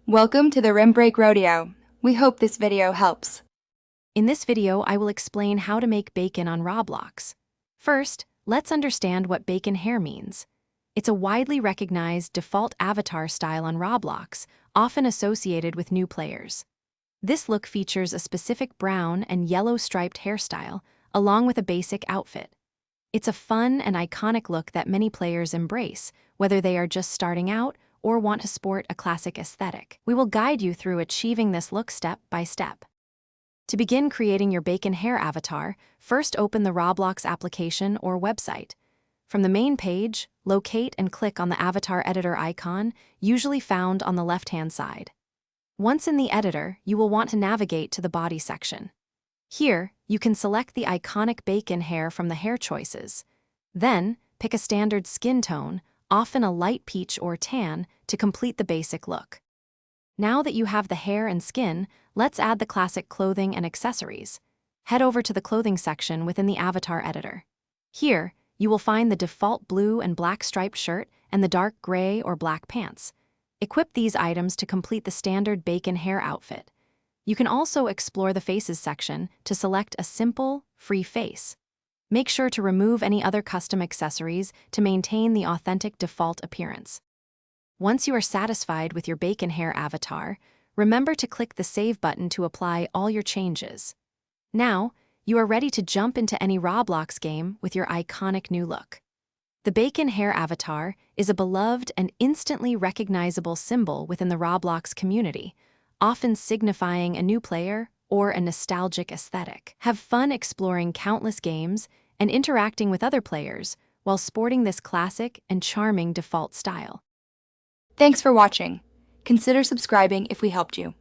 Welcome to the Rim Break Rodeo. We hope this video helps. In this video, I will explain how to make bacon on Roblox. First, let's understand what bacon hair means. It's a widely recognized default avatar style on Roblox, often associated with new players. This look features a specific brown and yellow striped hairstyle, along with a basic outfit. It's a fun and iconic look that many players embrace, whether they are just starting out or want to sport a classic aesthetic. We will guide you through achieving this look step by step. To begin creating your bacon hair avatar, first open the Roblox application or website. From the main page, locate and click on the avatar editor icon, usually found on the left-hand side. Once in the editor, you will want to navigate to the body section. Here, you can select the iconic bacon hair from the hair choices. Then, pick a standard skin tone, often a light peach or tan, to complete the basic look. Now that you have the hair and skin, let's add the classic clothing and accessories. Head over to the clothing section within the avatar editor. Here, you will find the default blue and black striped shirt and the dark gray or black pants. Equip these items to complete the standard bacon hair outfit. You can also explore the faces section to select a simple, free face. Make sure to remove any other custom accessories to maintain the authentic default appearance. Once you are satisfied with your bacon hair avatar, remember to click the Save button to apply all your changes. Now, you are ready to jump into any Roblox game with your iconic new look. The bacon hair avatar is a beloved and instantly recognizable symbol within the Roblox community, often signifying a new player or a nostalgic aesthetic. Have fun exploring countless games and interacting with other players while sporting this classic and charming default style. Thanks for watching. Consider subscribing if we helped you.